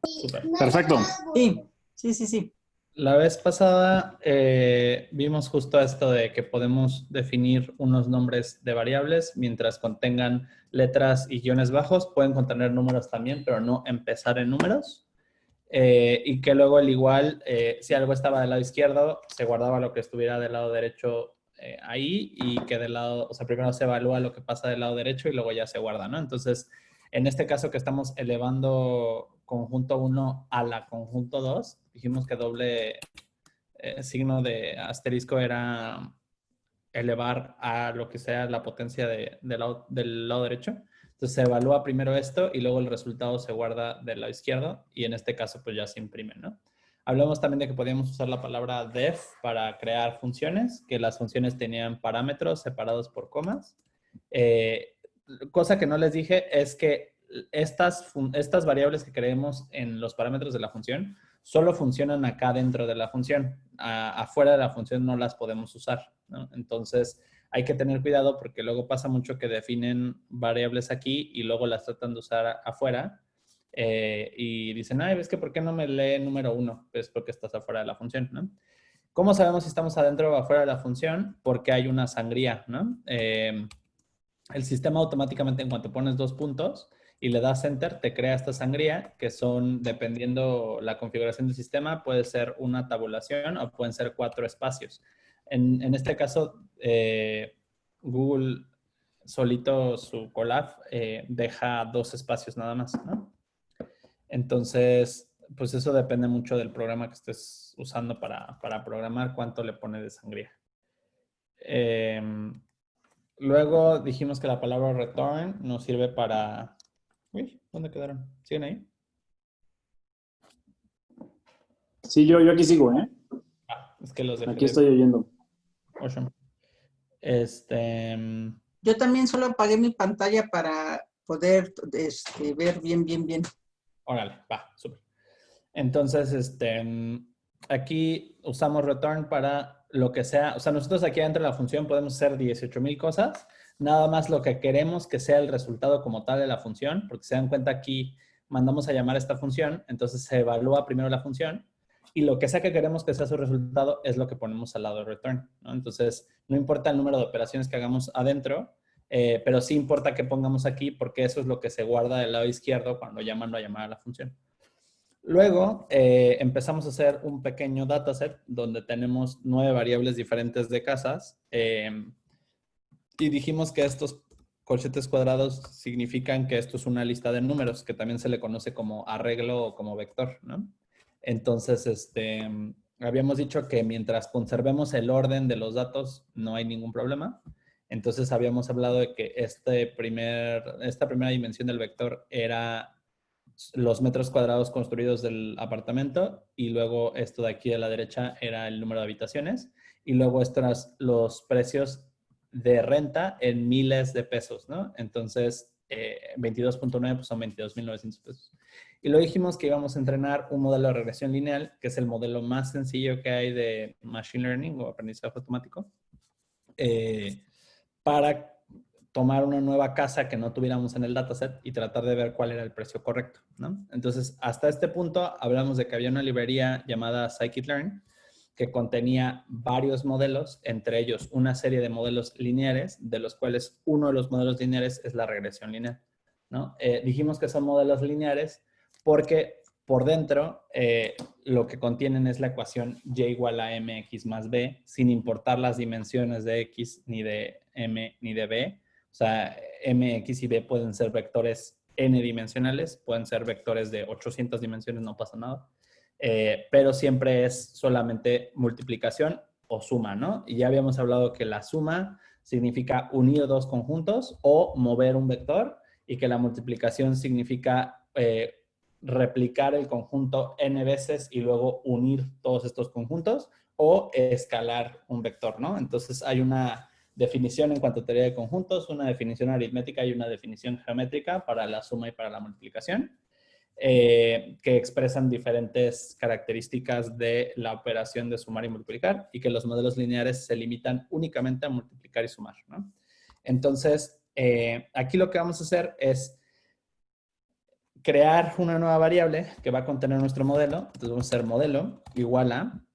Súper. Perfecto. Sí. La vez pasada vimos justo esto de que podemos definir unos nombres de variables mientras contengan letras y guiones bajos. Pueden contener números también, pero no empezar en números. Y que luego al igual, si algo estaba del lado izquierdo, se guardaba lo que estuviera del lado derecho ahí y que del lado, o sea, primero se evalúa lo que pasa del lado derecho y luego ya se guarda, ¿no? Entonces, en este caso que estamos elevando conjunto 1 a la conjunto 2, dijimos que doble signo de asterisco era elevar a lo que sea la potencia del lado derecho. Entonces se evalúa primero esto y luego el resultado se guarda del lado izquierdo y en este caso pues ya se imprime, ¿no? Hablamos también de que podíamos usar la palabra def para crear funciones, que las funciones tenían parámetros separados por comas. Cosa que no les dije es que estas variables que creemos en los parámetros de la función solo funcionan acá dentro de la función. Afuera de la función no las podemos usar, ¿no? Entonces hay que tener cuidado porque luego pasa mucho que definen variables aquí y luego las tratan de usar afuera y dicen, ay, ¿ves que por qué no me lee número 1? Pues porque estás afuera de la función, ¿no? ¿Cómo sabemos si estamos adentro o afuera de la función? Porque hay una sangría, ¿no? El sistema automáticamente en cuanto pones 2 puntos y le das enter, te crea esta sangría que son, dependiendo la configuración del sistema, puede ser una tabulación o pueden ser 4 espacios. En este caso, Google solito su colab deja 2 espacios nada más, ¿no? Entonces, pues eso depende mucho del programa que estés usando para programar cuánto le pone de sangría. Luego dijimos que la palabra return nos sirve para... Uy, ¿dónde quedaron? ¿Siguen ahí? Sí, yo aquí sigo, ¿eh? Es que los dejé Aquí de... estoy oyendo. Ocean. Yo también solo apagué mi pantalla para poder ver bien. Órale, va, súper. Entonces, aquí usamos return para lo que sea. O sea, nosotros aquí dentro de la función podemos hacer 18,000 cosas. Nada más lo que queremos que sea el resultado como tal de la función, porque se dan cuenta aquí mandamos a llamar esta función, entonces se evalúa primero la función y lo que sea que queremos que sea su resultado es lo que ponemos al lado de return, ¿no? Entonces, no importa el número de operaciones que hagamos adentro, pero sí importa que pongamos aquí porque eso es lo que se guarda del lado izquierdo cuando llaman a llamar a la función. Luego empezamos a hacer un pequeño dataset donde tenemos 9 variables diferentes de casas y dijimos que estos corchetes cuadrados significan que esto es una lista de números que también se le conoce como arreglo o como vector, ¿no? Entonces, habíamos dicho que mientras conservemos el orden de los datos no hay ningún problema. Entonces habíamos hablado de que esta primera dimensión del vector era los metros cuadrados construidos del apartamento y luego esto de aquí a la derecha era el número de habitaciones y luego estos eran los precios de renta en miles de pesos, ¿no? Entonces, 22.9 pues son 22,900 pesos. Y luego dijimos que íbamos a entrenar un modelo de regresión lineal, que es el modelo más sencillo que hay de Machine Learning o aprendizaje automático, para tomar una nueva casa que no tuviéramos en el dataset y tratar de ver cuál era el precio correcto, ¿no? Entonces, hasta este punto hablamos de que había una librería llamada Scikit-learn que contenía varios modelos, entre ellos una serie de modelos lineares, de los cuales uno de los modelos lineares es la regresión lineal, ¿no? Dijimos que son modelos lineares porque por dentro lo que contienen es la ecuación y igual a mx más b, sin importar las dimensiones de x, ni de m, ni de b. O sea, m, x y b pueden ser vectores n dimensionales, pueden ser vectores de 800 dimensiones, no pasa nada. Pero siempre es solamente multiplicación o suma, ¿no? Y ya habíamos hablado que la suma significa unir dos conjuntos o mover un vector y que la multiplicación significa replicar el conjunto n veces y luego unir todos estos conjuntos o escalar un vector, ¿no? Entonces hay una definición en cuanto a teoría de conjuntos, una definición aritmética y una definición geométrica para la suma y para la multiplicación, que expresan diferentes características de la operación de sumar y multiplicar y que los modelos lineares se limitan únicamente a multiplicar y sumar, ¿no? Entonces, aquí lo que vamos a hacer es crear una nueva variable que va a contener nuestro modelo. Entonces vamos a hacer modelo igual a,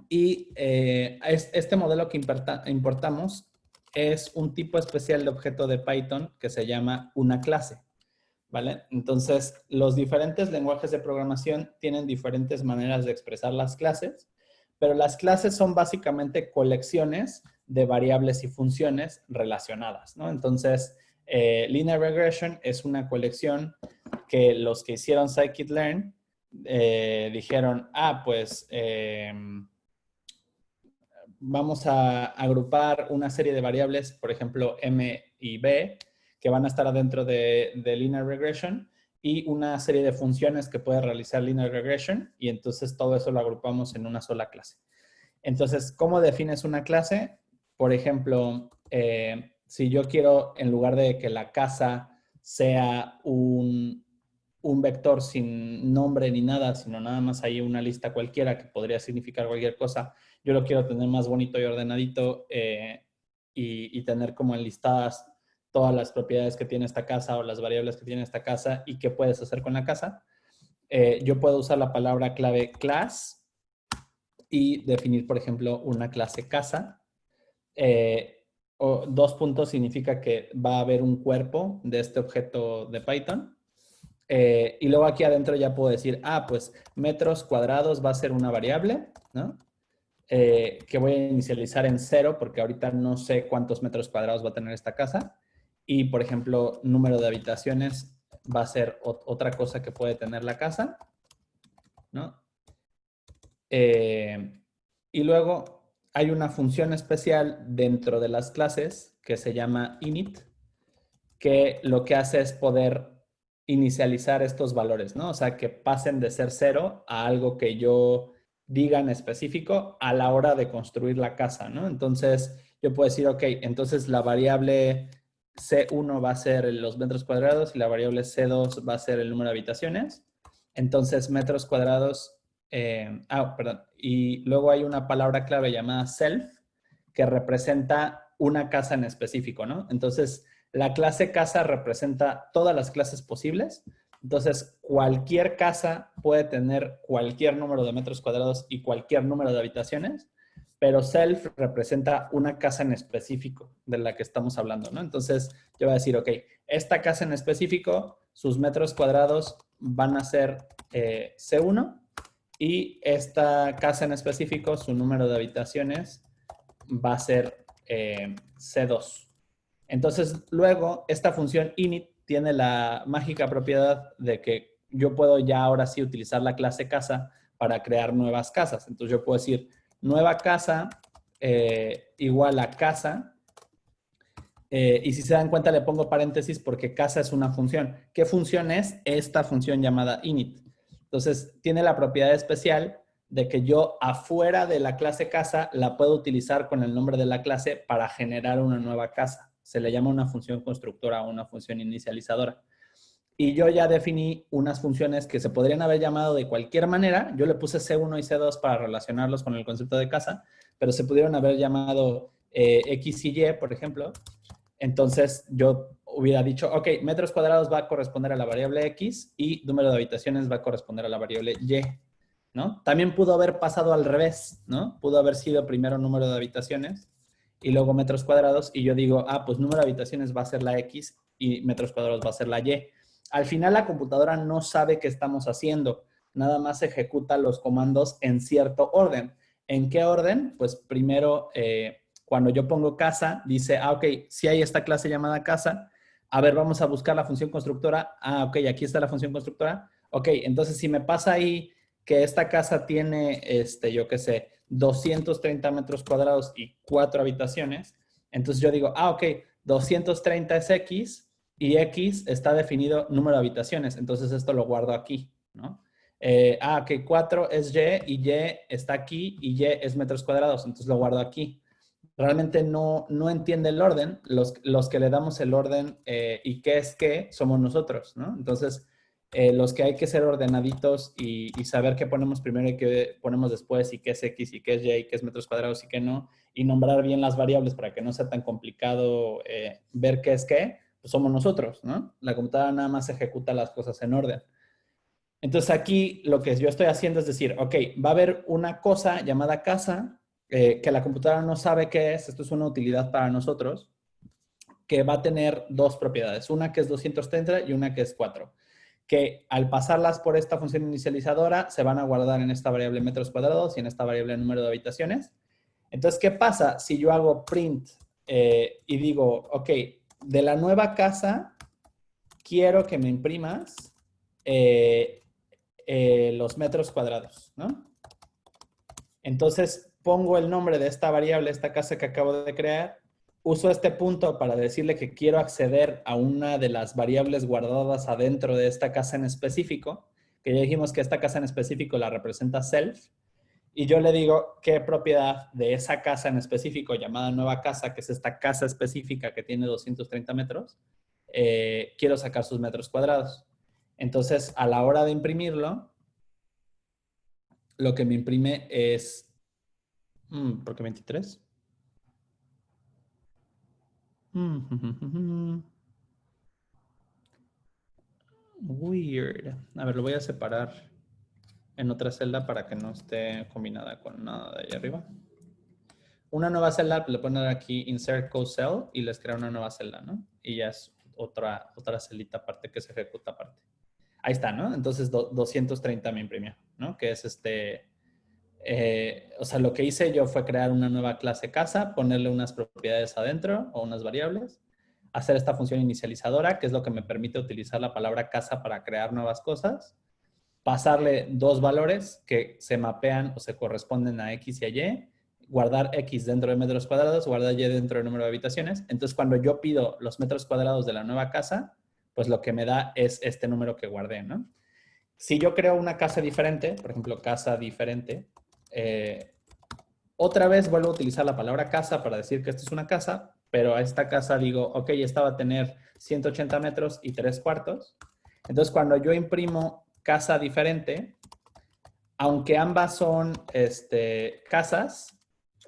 y este modelo que importamos es un tipo especial de objeto de Python que se llama una clase, ¿vale? Entonces, los diferentes lenguajes de programación tienen diferentes maneras de expresar las clases, pero las clases son básicamente colecciones de variables y funciones relacionadas, ¿no? Entonces, Linear Regression es una colección que los que hicieron scikit-learn dijeron, pues vamos a agrupar una serie de variables, por ejemplo, M y B, que van a estar adentro de Linear Regression, y una serie de funciones que puede realizar Linear Regression, y entonces todo eso lo agrupamos en una sola clase. Entonces, ¿cómo defines una clase? Por ejemplo, si yo quiero, en lugar de que la casa sea un vector sin nombre ni nada, sino nada más ahí una lista cualquiera que podría significar cualquier cosa, yo lo quiero tener más bonito y ordenadito y tener como enlistadas todas las propiedades que tiene esta casa o las variables que tiene esta casa y qué puedes hacer con la casa. Yo puedo usar la palabra clave class y definir, por ejemplo, una clase casa. O 2 puntos significa que va a haber un cuerpo de este objeto de Python. Y luego aquí adentro ya puedo decir, pues metros cuadrados va a ser una variable, ¿no? Que voy a inicializar en 0 porque ahorita no sé cuántos metros cuadrados va a tener esta casa. Y, por ejemplo, número de habitaciones va a ser otra cosa que puede tener la casa, ¿no? Y luego hay una función especial dentro de las clases que se llama init, que lo que hace es poder inicializar estos valores, ¿no? O sea, que pasen de ser 0 a algo que yo diga en específico a la hora de construir la casa, ¿no? Entonces, yo puedo decir, ok, entonces la variable C1 va a ser los metros cuadrados y la variable C2 va a ser el número de habitaciones. Entonces, metros cuadrados, perdón. Y luego hay una palabra clave llamada self que representa una casa en específico, ¿no? Entonces, la clase casa representa todas las clases posibles. Entonces, cualquier casa puede tener cualquier número de metros cuadrados y cualquier número de habitaciones, pero self representa una casa en específico de la que estamos hablando, ¿no? Entonces, yo voy a decir, ok, esta casa en específico, sus metros cuadrados van a ser C1 y esta casa en específico, su número de habitaciones va a ser C2. Entonces, luego, esta función init tiene la mágica propiedad de que yo puedo ya ahora sí utilizar la clase casa para crear nuevas casas. Entonces, yo puedo decir nueva casa igual a casa. Y si se dan cuenta, le pongo paréntesis porque casa es una función. ¿Qué función es? Esta función llamada init. Entonces, tiene la propiedad especial de que yo afuera de la clase casa la puedo utilizar con el nombre de la clase para generar una nueva casa. Se le llama una función constructora o una función inicializadora. Y yo ya definí unas funciones que se podrían haber llamado de cualquier manera. Yo le puse C1 y C2 para relacionarlos con el concepto de casa, pero se pudieron haber llamado X y Y, por ejemplo. Entonces yo hubiera dicho, ok, metros cuadrados va a corresponder a la variable X y número de habitaciones va a corresponder a la variable Y, ¿no? También pudo haber pasado al revés, ¿no? Pudo haber sido primero número de habitaciones y luego metros cuadrados y yo digo, pues número de habitaciones va a ser la X y metros cuadrados va a ser la Y. Al final la computadora no sabe qué estamos haciendo, nada más ejecuta los comandos en cierto orden. ¿En qué orden? Pues primero, cuando yo pongo casa, dice, ok, si hay esta clase llamada casa, a ver, vamos a buscar la función constructora. Ok, aquí está la función constructora. Ok, entonces si me pasa ahí que esta casa tiene, yo qué sé, 230 metros cuadrados y 4 habitaciones, entonces yo digo, ok, 230 es X y X está definido número de habitaciones, entonces esto lo guardo aquí, ¿no? Ok, 4 es Y y Y está aquí y Y es metros cuadrados, entonces lo guardo aquí. Realmente no entiende el orden, los que le damos el orden y qué es qué somos nosotros, ¿no? Entonces, los que hay que ser ordenaditos y saber qué ponemos primero y qué ponemos después y qué es X y qué es Y y qué es metros cuadrados y qué no, y nombrar bien las variables para que no sea tan complicado ver qué es qué, pues somos nosotros, ¿no? La computadora nada más ejecuta las cosas en orden. Entonces aquí lo que yo estoy haciendo es decir, ok, va a haber una cosa llamada casa que la computadora no sabe qué es, esto es una utilidad para nosotros, que va a tener dos propiedades, una que es 230 y una que es 4, que al pasarlas por esta función inicializadora se van a guardar en esta variable metros cuadrados y en esta variable número de habitaciones. Entonces, ¿qué pasa si yo hago print y digo, ok, de la nueva casa quiero que me imprimas los metros cuadrados, ¿no? Entonces, pongo el nombre de esta variable, esta casa que acabo de crear, uso este punto para decirle que quiero acceder a una de las variables guardadas adentro de esta casa en específico, que ya dijimos que esta casa en específico la representa self, y yo le digo qué propiedad de esa casa en específico, llamada nueva casa, que es esta casa específica que tiene 230 metros, quiero sacar sus metros cuadrados. Entonces, a la hora de imprimirlo, lo que me imprime es... ¿por qué 23? Weird. A ver, lo voy a separar en otra celda para que no esté combinada con nada de ahí arriba. Una nueva celda, le ponen aquí insert code cell y les crea una nueva celda, ¿no? Y ya es otra celita aparte que se ejecuta aparte. Ahí está, ¿no? Entonces 230 me imprimió, ¿no? Que es o sea, lo que hice yo fue crear una nueva clase casa, ponerle unas propiedades adentro o unas variables, hacer esta función inicializadora, que es lo que me permite utilizar la palabra casa para crear nuevas cosas, pasarle dos valores que se mapean o se corresponden a X y a Y, guardar X dentro de metros cuadrados, guardar Y dentro del número de habitaciones. Entonces, cuando yo pido los metros cuadrados de la nueva casa, pues lo que me da es este número que guardé, ¿no? Si yo creo una casa diferente, por ejemplo, casa diferente, otra vez vuelvo a utilizar la palabra casa para decir que esto es una casa, pero a esta casa digo, ok, esta va a tener 180 metros y 3 cuartos. Entonces, cuando yo imprimo casa diferente, aunque ambas son casas,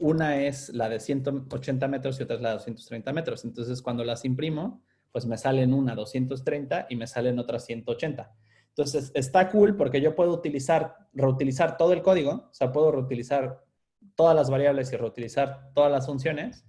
una es la de 180 metros y otra es la de 230 metros. Entonces, cuando las imprimo, pues me salen una 230 y me salen otras 180. Entonces, está cool porque yo puedo reutilizar todo el código, o sea, puedo reutilizar todas las variables y reutilizar todas las funciones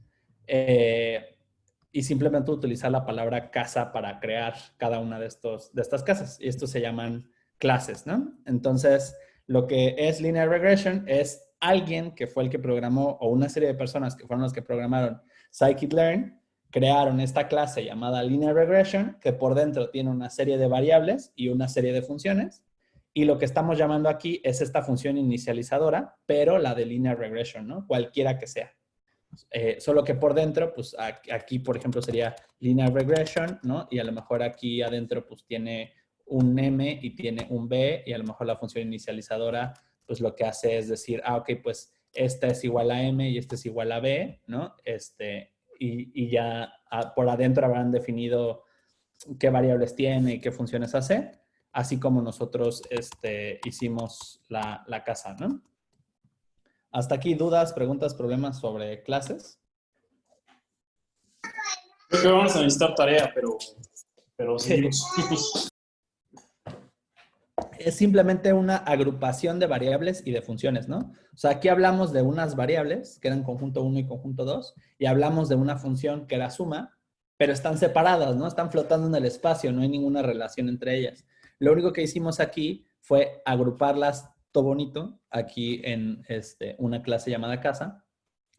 y simplemente utilizar la palabra casa para crear cada una de estas casas. Y estos se llaman clases, ¿no? Entonces, lo que es linear regression es alguien que fue el que programó, o una serie de personas que fueron los que programaron scikit-learn, crearon esta clase llamada linear regression, que por dentro tiene una serie de variables y una serie de funciones. Y lo que estamos llamando aquí es esta función inicializadora, pero la de linear regression, ¿no? Cualquiera que sea. Solo que por dentro, pues aquí, por ejemplo, sería linear regression, ¿no? Y a lo mejor aquí adentro, pues tiene un M y tiene un B, y a lo mejor la función inicializadora, pues lo que hace es decir, ok, pues esta es igual a M y esta es igual a B, ¿no? Y ya por adentro habrán definido qué variables tiene y qué funciones hace, así como nosotros hicimos la casa, ¿no? Hasta aquí, ¿dudas, preguntas, problemas sobre clases? Creo que vamos a necesitar tarea, pero seguimos. Es simplemente una agrupación de variables y de funciones, ¿no? O sea, aquí hablamos de unas variables que eran conjunto 1 y conjunto 2, y hablamos de una función que era suma, pero están separadas, ¿no? Están flotando en el espacio, no hay ninguna relación entre ellas. Lo único que hicimos aquí fue agruparlas todo bonito aquí en una clase llamada casa,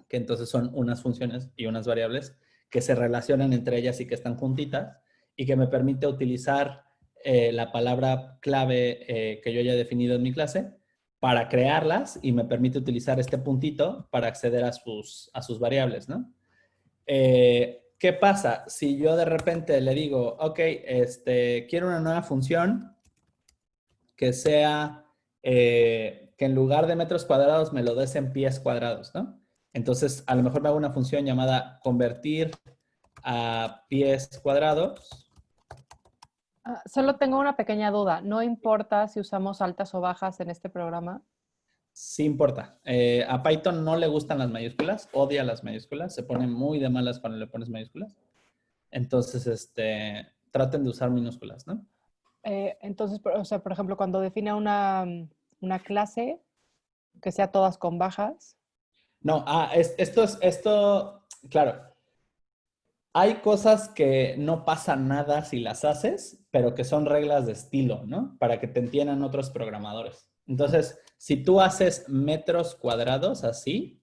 que entonces son unas funciones y unas variables que se relacionan entre ellas y que están juntitas, y que me permite utilizar la palabra clave que yo ya he definido en mi clase para crearlas, y me permite utilizar este puntito para acceder a sus variables, ¿no? ¿Qué pasa? Si yo de repente le digo, ok, quiero una nueva función que sea, que en lugar de metros cuadrados me lo des en pies cuadrados, ¿no? Entonces, a lo mejor me hago una función llamada convertir a pies cuadrados. Solo tengo una pequeña duda. ¿No importa si usamos altas o bajas en este programa? Sí importa. A Python no le gustan las mayúsculas, odia las mayúsculas, se pone muy de malas cuando le pones mayúsculas. Entonces, traten de usar minúsculas, ¿no? Entonces, o sea, por ejemplo, cuando define una clase, que sea todas con bajas. No, claro. Hay cosas que no pasa nada si las haces, pero que son reglas de estilo, ¿no? Para que te entiendan otros programadores. Entonces, si tú haces metros cuadrados así,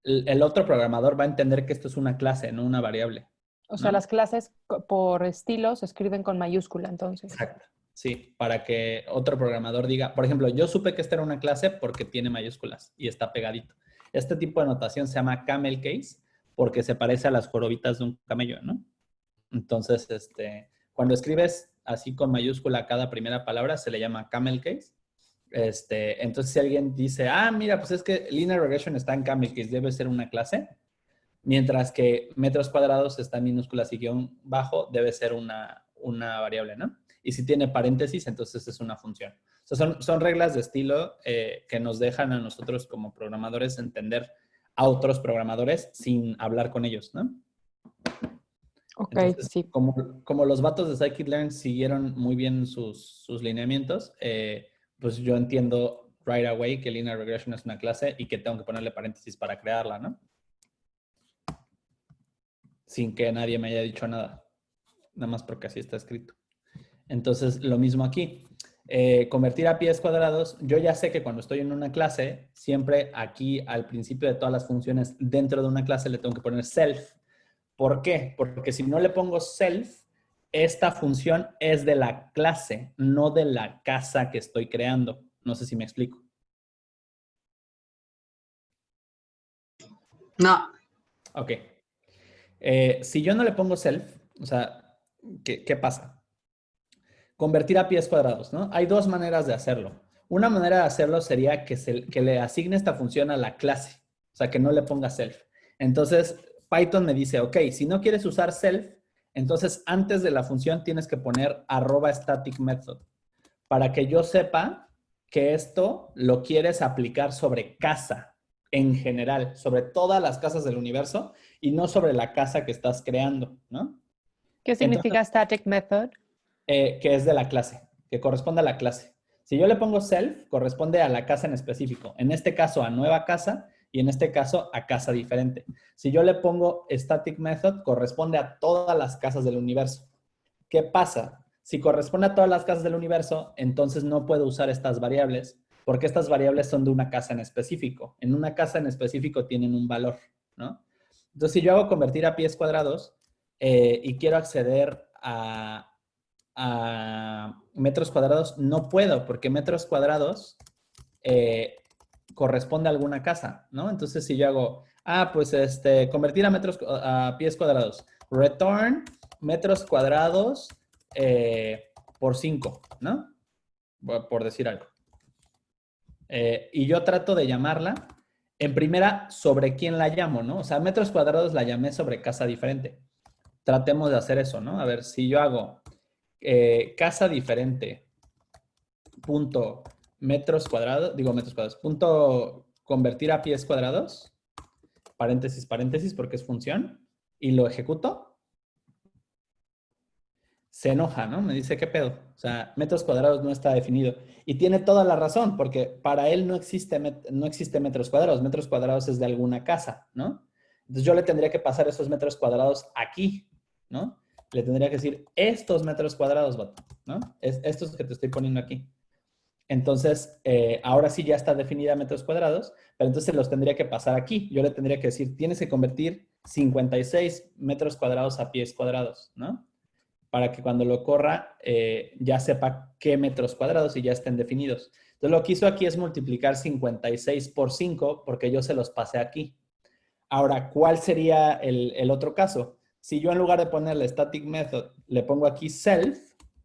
el otro programador va a entender que esto es una clase, no una variable. O sea, ¿no? las clases por estilo se escriben con mayúscula, entonces. Exacto. Sí, para que otro programador diga, por ejemplo, yo supe que esta era una clase porque tiene mayúsculas y está pegadito. Este tipo de notación se llama camel case porque se parece a las jorobitas de un camello, ¿no? Entonces, cuando escribes así con mayúscula cada primera palabra, se le llama camel case. Entonces, si alguien dice, mira, pues es que linear regression está en camel case, debe ser una clase, mientras que metros cuadrados está en minúsculas y guión bajo, debe ser una variable, ¿no? Y si tiene paréntesis, entonces es una función. O sea, son reglas de estilo que nos dejan a nosotros como programadores entender a otros programadores sin hablar con ellos, ¿no? Ok, Entonces, sí. como los vatos de Scikit-Learn siguieron muy bien sus lineamientos, pues yo entiendo right away que linear regression es una clase y que tengo que ponerle paréntesis para crearla, ¿no? Sin que nadie me haya dicho nada. Nada más porque así está escrito. Entonces, lo mismo aquí. Convertir a pies cuadrados, yo ya sé que cuando estoy en una clase, siempre aquí al principio de todas las funciones dentro de una clase le tengo que poner self. ¿Por qué? Porque si no le pongo self, esta función es de la clase, no de la casa que estoy creando. No sé si me explico. No. Ok. Si yo no le pongo self, o sea, ¿qué pasa? Convertir a pies cuadrados, ¿no? Hay dos maneras de hacerlo. Una manera de hacerlo sería que le asigne esta función a la clase, o sea, que no le ponga self. Entonces, Python me dice, ok, si no quieres usar self, entonces antes de la función tienes que poner @static method para que yo sepa que esto lo quieres aplicar sobre casa en general, sobre todas las casas del universo y no sobre la casa que estás creando, ¿no? ¿Qué significa Entonces, static method? que es de la clase, que corresponde a la clase. Si yo le pongo self, corresponde a la casa en específico. En este caso, a nueva casa y en este caso, a casa diferente. Si yo le pongo static method, corresponde a todas las casas del universo. ¿Qué pasa? Si corresponde a todas las casas del universo, entonces no puedo usar estas variables porque estas variables son de una casa en específico. En una casa en específico tienen un valor, ¿no? Entonces, si yo hago convertir a pies cuadrados y quiero acceder a metros cuadrados, no puedo, porque metros cuadrados corresponde a alguna casa, ¿no? Entonces, si yo hago, pues convertir a pies cuadrados, return metros cuadrados por 5, ¿no? Por decir algo. Y yo trato de llamarla, en primera, sobre quién la llamo, ¿no? O sea, metros cuadrados la llamé sobre casa diferente. Tratemos de hacer eso, ¿no? A ver, si yo hago casa diferente, punto metros cuadrados, punto convertir a pies cuadrados, paréntesis, paréntesis, porque es función, y lo ejecuto, se enoja, ¿no? Me dice, ¿qué pedo? O sea, metros cuadrados no está definido. Y tiene toda la razón, porque para él no existe metros cuadrados es de alguna casa, ¿no? Entonces yo le tendría que pasar esos metros cuadrados aquí, ¿no? Le tendría que decir, estos metros cuadrados, vato, ¿no? Estos que te estoy poniendo aquí. Entonces, ahora sí ya está definida metros cuadrados, pero entonces los tendría que pasar aquí. Yo le tendría que decir, tienes que convertir 56 metros cuadrados a pies cuadrados, ¿no? Para que cuando lo corra ya sepa qué metros cuadrados y ya estén definidos. Entonces, lo que hizo aquí es multiplicar 56 por 5 porque yo se los pasé aquí. Ahora, ¿cuál sería el otro caso? Si yo en lugar de ponerle static method le pongo aquí self,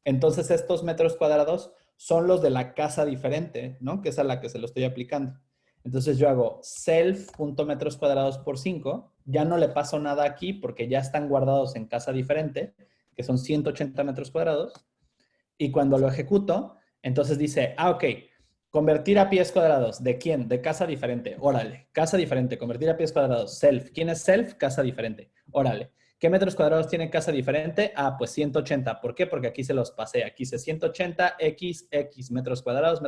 entonces estos metros cuadrados son los de la casa diferente, ¿no? Que es a la que se lo estoy aplicando. Entonces yo hago self.metros cuadrados por 5, ya no le paso nada aquí porque ya están guardados en casa diferente, que son 180 metros cuadrados, y cuando lo ejecuto, entonces dice, ok, convertir a pies cuadrados, ¿de quién? De casa diferente, órale, casa diferente, convertir a pies cuadrados, self, ¿quién es self? Casa diferente, órale. ¿Qué metros cuadrados tiene casa diferente? Ah, pues 180. ¿Por qué? Porque aquí se los pasé. Aquí dice 180 x metros cuadrados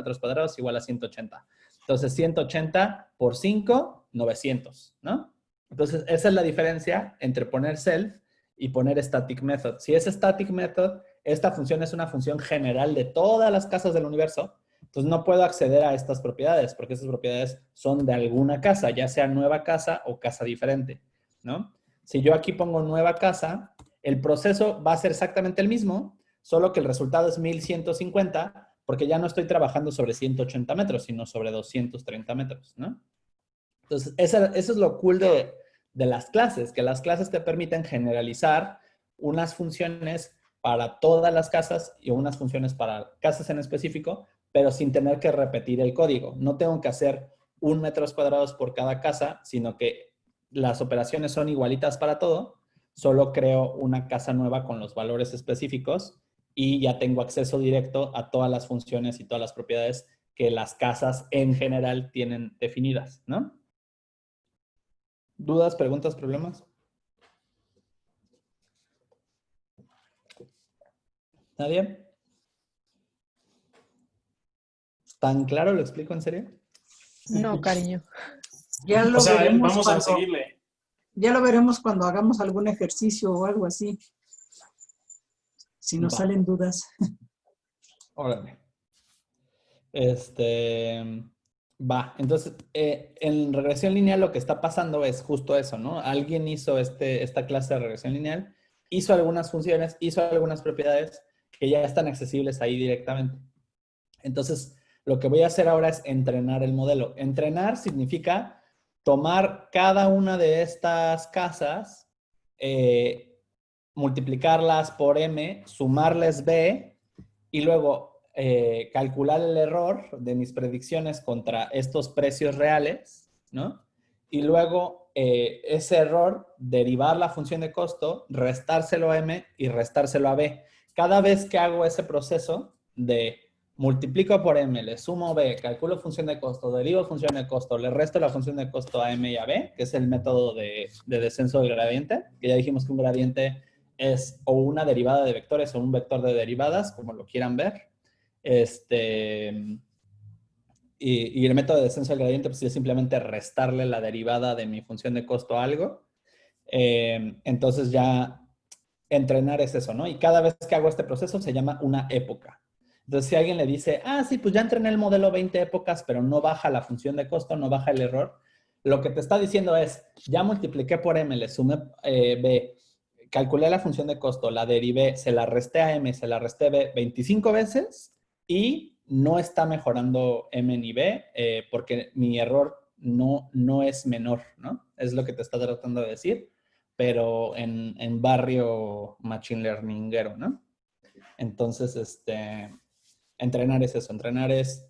igual a 180. Entonces, 180 por 5, 900, ¿no? Entonces, esa es la diferencia entre poner self y poner static method. Si es static method, esta función es una función general de todas las casas del universo. Entonces, no puedo acceder a estas propiedades porque estas propiedades son de alguna casa, ya sea nueva casa o casa diferente, ¿no? Si yo aquí pongo nueva casa, el proceso va a ser exactamente el mismo, solo que el resultado es 1150, porque ya no estoy trabajando sobre 180 metros, sino sobre 230 metros, ¿no? Entonces, eso es lo cool de las clases, que las clases te permiten generalizar unas funciones para todas las casas y unas funciones para casas en específico, pero sin tener que repetir el código. No tengo que hacer 1 metros cuadrados por cada casa, sino que las operaciones son igualitas para todo, solo creo una casa nueva con los valores específicos y ya tengo acceso directo a todas las funciones y todas las propiedades que las casas en general tienen definidas, ¿no? ¿Dudas, preguntas, problemas? ¿Nadie? ¿Tan claro lo explico en serio? No, cariño. Ya lo O sea, veremos vamos a cuando, seguirle. ya lo veremos cuando hagamos algún ejercicio o algo así. Si nos Va. salen dudas. Órale. Va. Entonces, en regresión lineal lo que está pasando es justo eso, ¿no? Alguien hizo esta clase de regresión lineal, hizo algunas funciones, hizo algunas propiedades que ya están accesibles ahí directamente. Entonces, lo que voy a hacer ahora es entrenar el modelo. Entrenar significa tomar cada una de estas casas, multiplicarlas por m, sumarles b y luego calcular el error de mis predicciones contra estos precios reales, ¿no? Y luego ese error, derivar la función de costo, restárselo a m y restárselo a b. Cada vez que hago ese proceso de multiplico por m, le sumo b, calculo función de costo, derivo función de costo, le resto la función de costo a m y a b, que es el método de descenso del gradiente, que ya dijimos que un gradiente es o una derivada de vectores o un vector de derivadas, como lo quieran ver. Y el método de descenso del gradiente pues, es simplemente restarle la derivada de mi función de costo a algo. Entonces ya entrenar es eso, ¿no? Y cada vez que hago este proceso se llama una época. Entonces, si alguien le dice, ah, sí, pues ya entrené el modelo 20 épocas, pero no baja la función de costo, no baja el error, lo que te está diciendo es, ya multipliqué por m, le sumé b, calculé la función de costo, la derivé, se la resté a m, se la resté b 25 veces y no está mejorando m ni b porque mi error no es menor, ¿no? Es lo que te está tratando de decir, pero en barrio machine learningero, ¿no? Entonces, entrenar es eso, entrenar es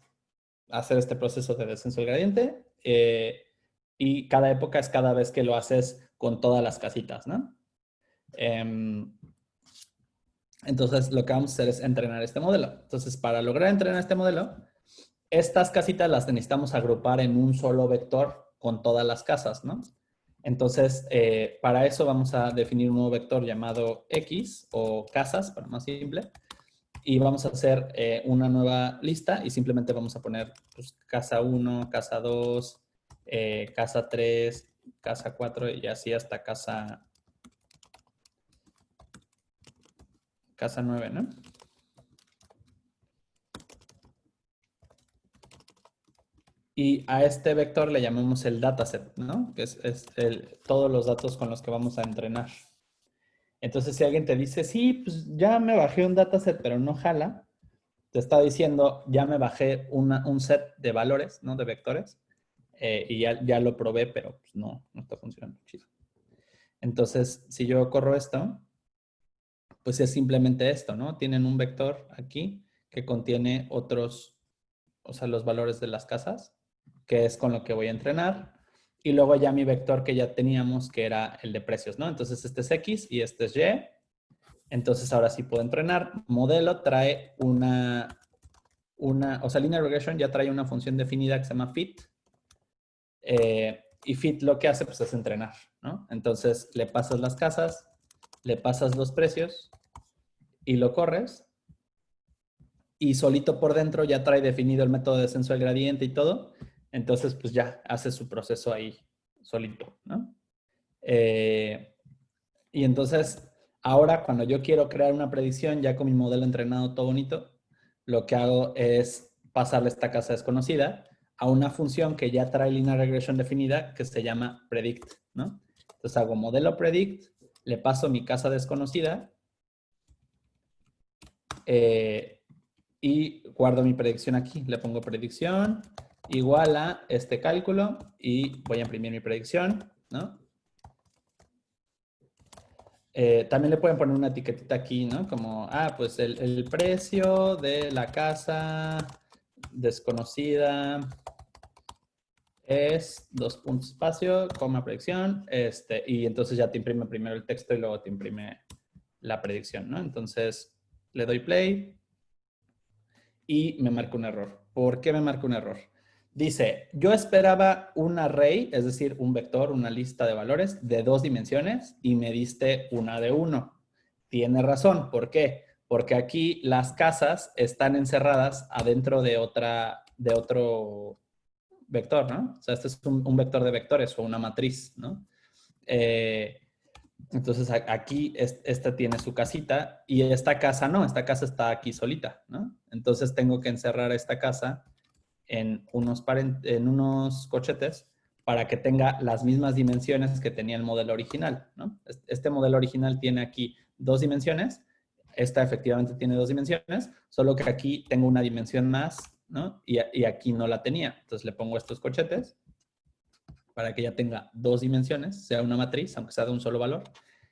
hacer este proceso de descenso del gradiente y cada época es cada vez que lo haces con todas las casitas, ¿no? Entonces, lo que vamos a hacer es entrenar este modelo. Entonces, para lograr entrenar este modelo, estas casitas las necesitamos agrupar en un solo vector con todas las casas, ¿no? Entonces, para eso vamos a definir un nuevo vector llamado X o casas, para más simple. Y vamos a hacer una nueva lista y simplemente vamos a poner pues, casa 1, casa 2, casa 3, casa 4 y así hasta casa 9, ¿no? Y a este vector le llamamos el dataset, ¿no? Que es todos los datos con los que vamos a entrenar. Entonces, si alguien te dice, sí, pues ya me bajé un dataset, pero no jala, te está diciendo, ya me bajé un set de valores, ¿no? De vectores, y ya lo probé, pero pues, no está funcionando chido. Entonces, si yo corro esto, pues es simplemente esto, ¿no? Tienen un vector aquí que contiene otros, o sea, los valores de las casas, que es con lo que voy a entrenar. Y luego ya mi vector que ya teníamos, que era el de precios, ¿no? Entonces este es X y este es Y. Entonces ahora sí puedo entrenar. Modelo trae o sea, Linear Regression ya trae una función definida que se llama fit. Y fit lo que hace pues es entrenar, ¿no? Entonces le pasas las casas le pasas los precios y lo corres. Y solito por dentro ya trae definido el método de descenso del gradiente y todo. Entonces, pues ya hace su proceso ahí solito, ¿no? Y entonces, ahora cuando yo quiero crear una predicción, ya con mi modelo entrenado todo bonito, lo que hago es pasarle esta casa desconocida a una función que ya trae linear regression definida que se llama predict, ¿no? Entonces hago modelo predict, le paso mi casa desconocida y guardo mi predicción aquí. Le pongo predicción igual a este cálculo y voy a imprimir mi predicción, ¿no? También le pueden poner una etiquetita aquí, ¿no? Como, pues el precio de la casa desconocida es 2 puntos espacio, coma predicción, y entonces ya te imprime primero el texto y luego te imprime la predicción, ¿no? Entonces le doy play y me marca un error. ¿Por qué me marca un error? Dice, yo esperaba un array, es decir, un vector, una lista de valores de 2 dimensiones y me diste una de 1. Tiene razón. ¿Por qué? Porque aquí las casas están encerradas adentro de otro vector, ¿no? O sea, este es un vector de vectores o una matriz, ¿no? Entonces aquí esta tiene su casita y esta casa no, esta casa está aquí solita, ¿no? Entonces tengo que encerrar esta casa en unos cochetes para que tenga las mismas dimensiones que tenía el modelo original, ¿no? Este modelo original tiene aquí 2 dimensiones, esta efectivamente tiene 2 dimensiones, solo que aquí tengo una dimensión más, ¿no? Y aquí no la tenía. Entonces le pongo estos cochetes para que ya tenga 2 dimensiones, sea una matriz, aunque sea de un solo valor.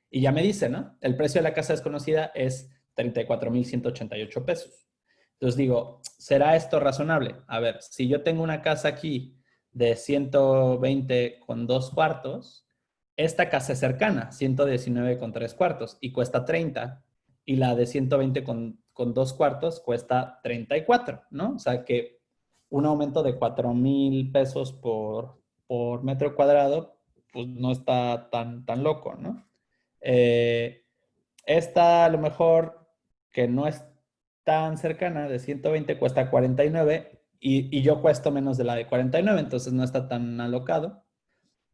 Y ya me dice, ¿no? El precio de la casa desconocida es 34,188 pesos. Entonces digo, ¿será esto razonable? A ver, si yo tengo una casa aquí de 120 con 2 cuartos, esta casa es cercana, 119 con 3 cuartos, y cuesta 30, y la de 120 con 2 cuartos cuesta 34, ¿no? O sea que un aumento de 4,000 pesos por metro cuadrado, pues no está tan loco, ¿no? Esta a lo mejor que no es tan cercana, de 120 cuesta 49 y yo cuesto menos de la de 49, entonces no está tan alocado.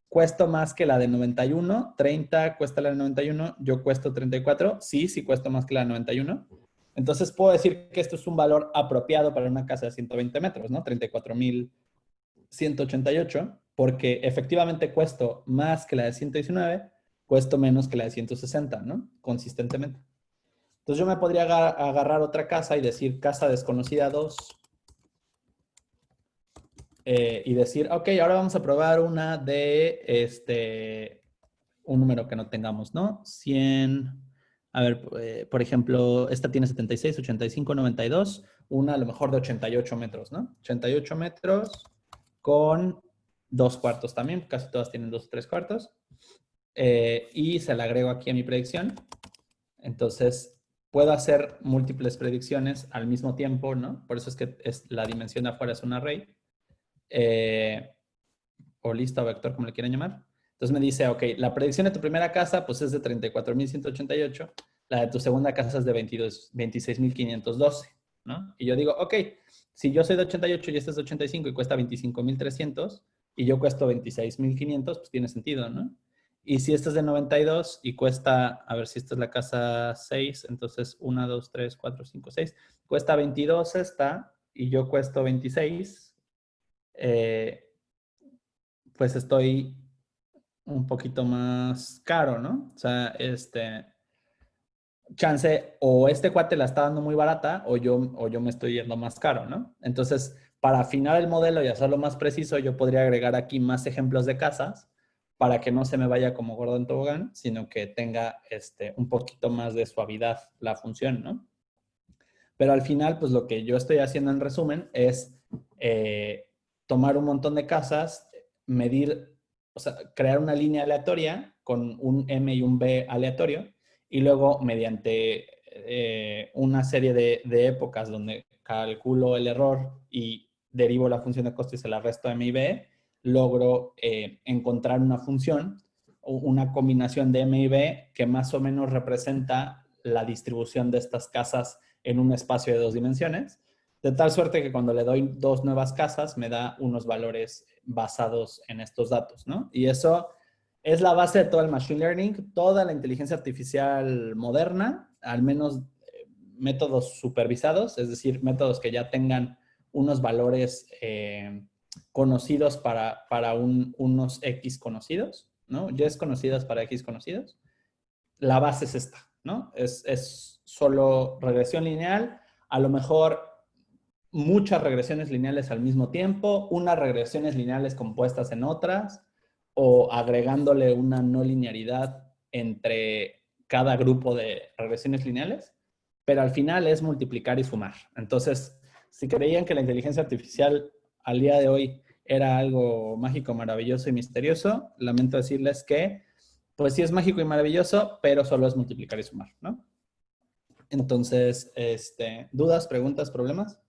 Cuesto más que la de 91, 30 cuesta la de 91, yo cuesto 34, sí cuesto más que la de 91. Entonces puedo decir que esto es un valor apropiado para una casa de 120 metros, ¿no? 34,188, porque efectivamente cuesto más que la de 119, cuesto menos que la de 160, ¿no? Consistentemente. Entonces yo me podría agarrar otra casa y decir casa desconocida 2 y decir, ok, ahora vamos a probar una de un número que no tengamos, ¿no? 100, a ver, por ejemplo, esta tiene 76, 85, 92, una a lo mejor de 88 metros, ¿no? 88 metros con 2 cuartos también, casi todas tienen 2 o 3 cuartos. Y se la agrego aquí a mi predicción. Entonces, puedo hacer múltiples predicciones al mismo tiempo, ¿no? Por eso es que la dimensión de afuera es un array. O lista o vector, como le quieran llamar. Entonces me dice, ok, la predicción de tu primera casa pues es de 34,188, la de tu segunda casa es de 26,512, ¿no? Y yo digo, ok, si yo soy de 88 y este es de 85 y cuesta 25,300 y yo cuesto 26,500, pues tiene sentido, ¿no? Y si este es de 92 y cuesta, a ver si esta es la casa 6, entonces 1, 2, 3, 4, 5, 6, cuesta 22 esta y yo cuesto 26, pues estoy un poquito más caro, ¿no? O sea, chance, o este cuate la está dando muy barata o yo me estoy yendo más caro, ¿no? Entonces, para afinar el modelo y hacerlo más preciso, yo podría agregar aquí más ejemplos de casas para que no se me vaya como gordo en tobogán, sino que tenga un poquito más de suavidad la función, ¿no? Pero al final, pues lo que yo estoy haciendo en resumen es tomar un montón de casas, medir, o sea, crear una línea aleatoria con un M y un B aleatorio y luego mediante una serie de épocas donde calculo el error y derivo la función de costo y se la resto a M y B, logro encontrar una función una combinación de M y B que más o menos representa la distribución de estas casas en un espacio de 2 dimensiones, de tal suerte que cuando le doy 2 nuevas casas me da unos valores basados en estos datos, ¿no? Y eso es la base de todo el machine learning, toda la inteligencia artificial moderna, al menos métodos supervisados, es decir, métodos que ya tengan unos valores conocidos para unos X conocidos, ¿no? Yes conocidas para X conocidos. La base es esta, ¿no? Es solo regresión lineal, a lo mejor muchas regresiones lineales al mismo tiempo, unas regresiones lineales compuestas en otras, o agregándole una no linearidad entre cada grupo de regresiones lineales, pero al final es multiplicar y sumar. Entonces, si creían que la inteligencia artificial al día de hoy era algo mágico, maravilloso y misterioso, lamento decirles que, pues sí es mágico y maravilloso, pero solo es multiplicar y sumar, ¿no? Entonces, ¿dudas, preguntas, problemas?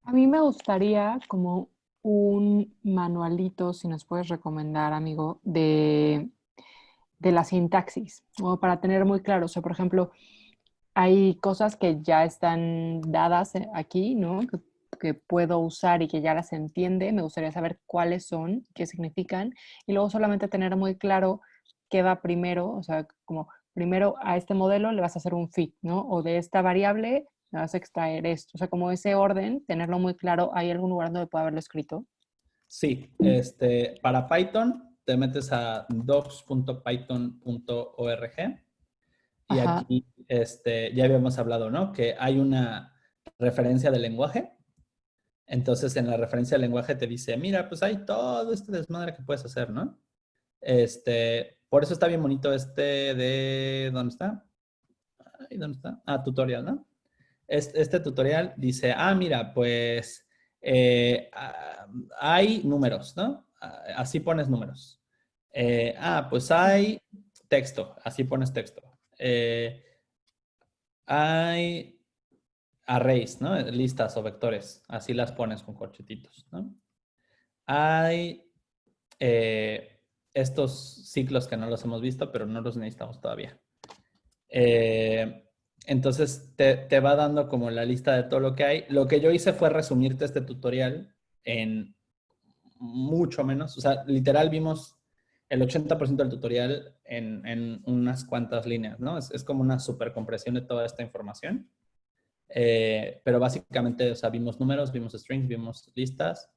A mí me gustaría como un manualito, si nos puedes recomendar, amigo, de la sintaxis, o para tener muy claro. O sea, por ejemplo, hay cosas que ya están dadas aquí, ¿no? Que puedo usar y que ya las entiende. Me gustaría saber cuáles son, qué significan, y luego solamente tener muy claro qué va primero, o sea, como primero a este modelo le vas a hacer un fit, ¿no? O de esta variable le vas a extraer esto. O sea, como ese orden, tenerlo muy claro. ¿Hay algún lugar donde pueda haberlo escrito? Sí, para Python te metes a docs.python.org y Ajá. aquí ya habíamos hablado, ¿no? Que hay una referencia del lenguaje. Entonces, en la referencia del lenguaje te dice, mira, pues hay todo este desmadre que puedes hacer, ¿no? Por eso está bien bonito ¿dónde está? Ay, ¿dónde está? Ah, tutorial, ¿no? Este tutorial dice, mira, pues hay números, ¿no? Así pones números. Pues hay texto, así pones texto. Hay arrays, ¿no? Listas o vectores, así las pones con corchetitos, ¿no? Hay estos ciclos que no los hemos visto, pero no los necesitamos todavía. Entonces te va dando como la lista de todo lo que hay. Lo que yo hice fue resumirte este tutorial en mucho menos. O sea, literal vimos el 80% del tutorial en unas cuantas líneas, ¿no? Es como una super compresión de toda esta información. Pero básicamente, o sea, vimos números, vimos strings, vimos listas,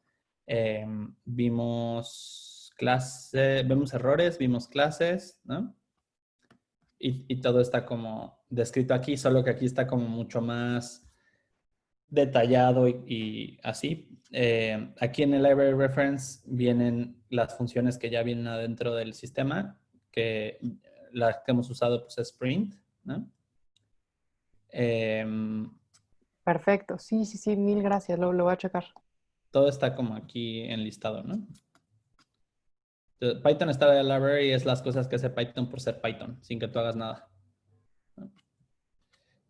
vimos vemos errores, vimos clases, ¿no? Y todo está como descrito aquí, solo que aquí está como mucho más detallado y así. Aquí en el Library Reference vienen las funciones que ya vienen adentro del sistema, que las que hemos usado pues es print, ¿no? Perfecto. Sí, sí, sí. Mil gracias. Lo voy a checar. Todo está como aquí enlistado, ¿no? Entonces, Python Style Library es las cosas que hace Python por ser Python, sin que tú hagas nada.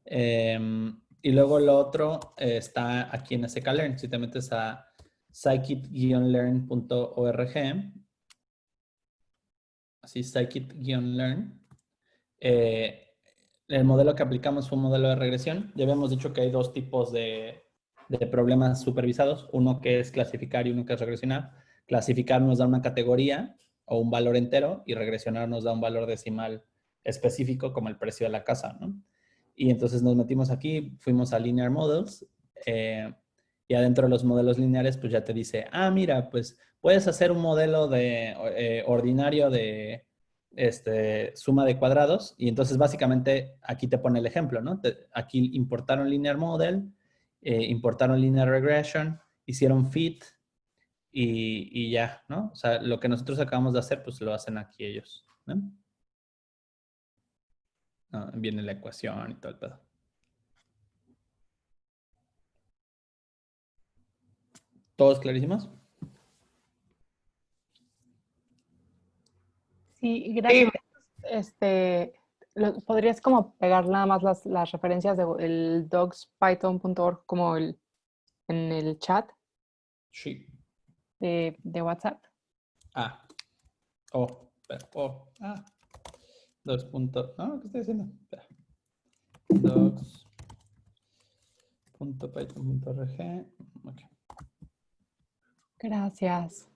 Y luego lo otro está aquí en sklearn. Si te metes a scikit-learn.org, así scikit-learn, el modelo que aplicamos fue un modelo de regresión. Ya habíamos dicho que hay dos tipos de problemas supervisados, uno que es clasificar y uno que es regresionar. Clasificar nos da una categoría o un valor entero y regresionar nos da un valor decimal específico como el precio de la casa, ¿no? Y entonces nos metimos aquí, fuimos a Linear Models y adentro de los modelos lineares pues ya te dice, mira, pues puedes hacer un modelo de ordinario de suma de cuadrados y entonces básicamente aquí te pone el ejemplo, ¿no? Aquí importaron Linear Model, importaron Linear Regression, hicieron fit y ya, ¿no? O sea, lo que nosotros acabamos de hacer pues lo hacen aquí ellos, ¿no? Viene la ecuación y todo el pedo. ¿Todos clarísimos? Sí, gracias. ¿Podrías como pegar nada más las referencias del dogspython.org como en el chat Sí. de WhatsApp? Oh, espera, docs. No, ¿qué estoy haciendo? Espera. Docs.python.org. Ok. Gracias.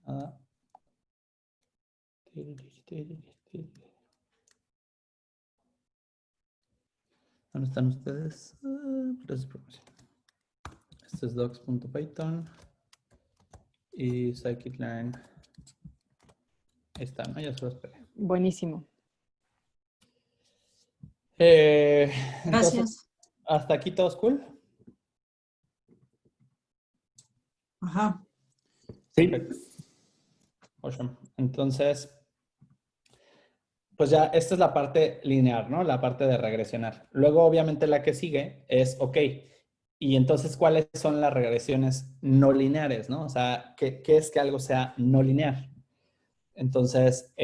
Nada. ¿Dónde están ustedes? Gracias por mencionar. Este es docs.python y scikit-learn. Ahí está, ¿no? Ya se los pegué. Buenísimo. Entonces, Gracias. ¿hasta aquí todo cool? Ajá. Sí. Perfecto. Awesome. Entonces, pues ya esta es la parte lineal, ¿no? La parte de regresionar. Luego, obviamente, la que sigue es, ok, y entonces, ¿cuáles son las regresiones no lineares, no? O sea, ¿qué es que algo sea no lineal? Entonces,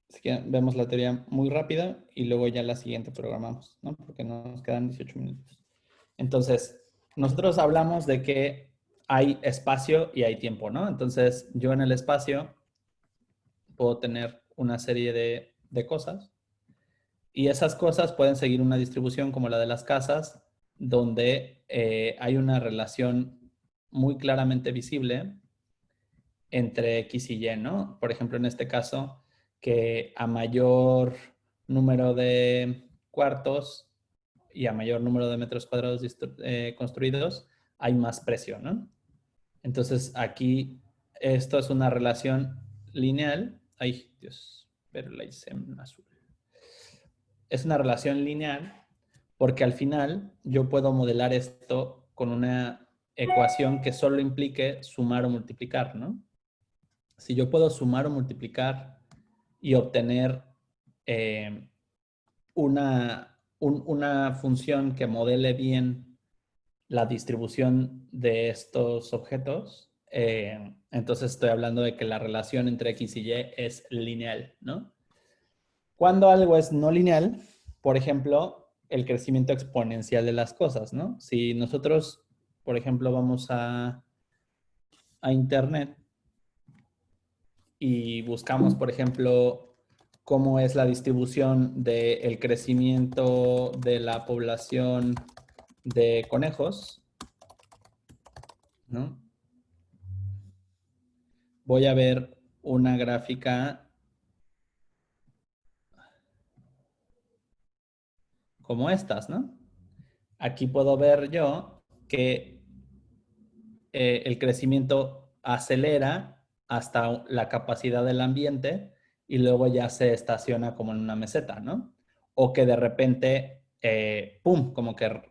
si quieren, vemos la teoría muy rápida y luego ya la siguiente programamos, ¿no? Porque nos quedan 18 minutos. Entonces, nosotros hablamos de que hay espacio y hay tiempo, ¿no? Entonces, yo en el espacio puedo tener una serie de cosas y esas cosas pueden seguir una distribución como la de las casas, donde hay una relación muy claramente visible entre X y Y, ¿no? Por ejemplo, en este caso, que a mayor número de cuartos y a mayor número de metros cuadrados construidos, hay más precio, ¿no? Entonces, aquí esto es una relación lineal. Ay, Dios, pero la hice en azul. Es una relación lineal porque al final yo puedo modelar esto con una ecuación que solo implique sumar o multiplicar, ¿no? Si yo puedo sumar o multiplicar y obtener una función que modele bien la distribución de estos objetos, entonces estoy hablando de que la relación entre X y Y es lineal, ¿no? Cuando algo es no lineal, por ejemplo, el crecimiento exponencial de las cosas, ¿no? Si nosotros, por ejemplo, vamos a Internet y buscamos, por ejemplo, cómo es la distribución del crecimiento de la población de conejos, ¿no? Voy a ver una gráfica como estas, ¿no? Aquí puedo ver yo que el crecimiento acelera hasta la capacidad del ambiente y luego ya se estaciona como en una meseta, ¿no? O que de repente, ¡pum!, como que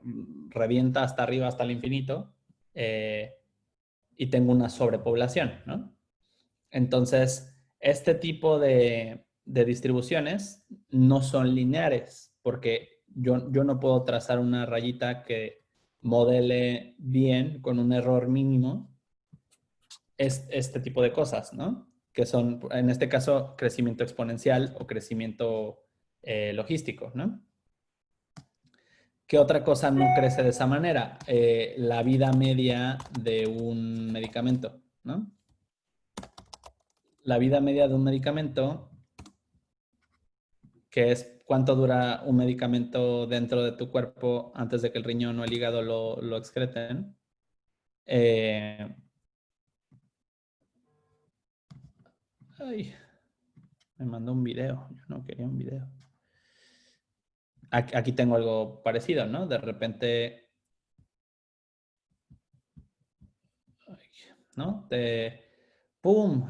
revienta hasta arriba, hasta el infinito, y tengo una sobrepoblación, ¿no? Entonces, este tipo de distribuciones no son lineares, porque yo no puedo trazar una rayita que modele bien con un error mínimo este tipo de cosas, ¿no? Que son, en este caso, crecimiento exponencial o crecimiento logístico, ¿no? ¿Qué otra cosa no crece de esa manera? La vida media de un medicamento, ¿no? La vida media de un medicamento, que es cuánto dura un medicamento dentro de tu cuerpo antes de que el riñón o el hígado lo excreten. Ay, me mandó un video. Yo no quería un video. Aquí tengo algo parecido, ¿no? De repente, ¿no? ¡Pum!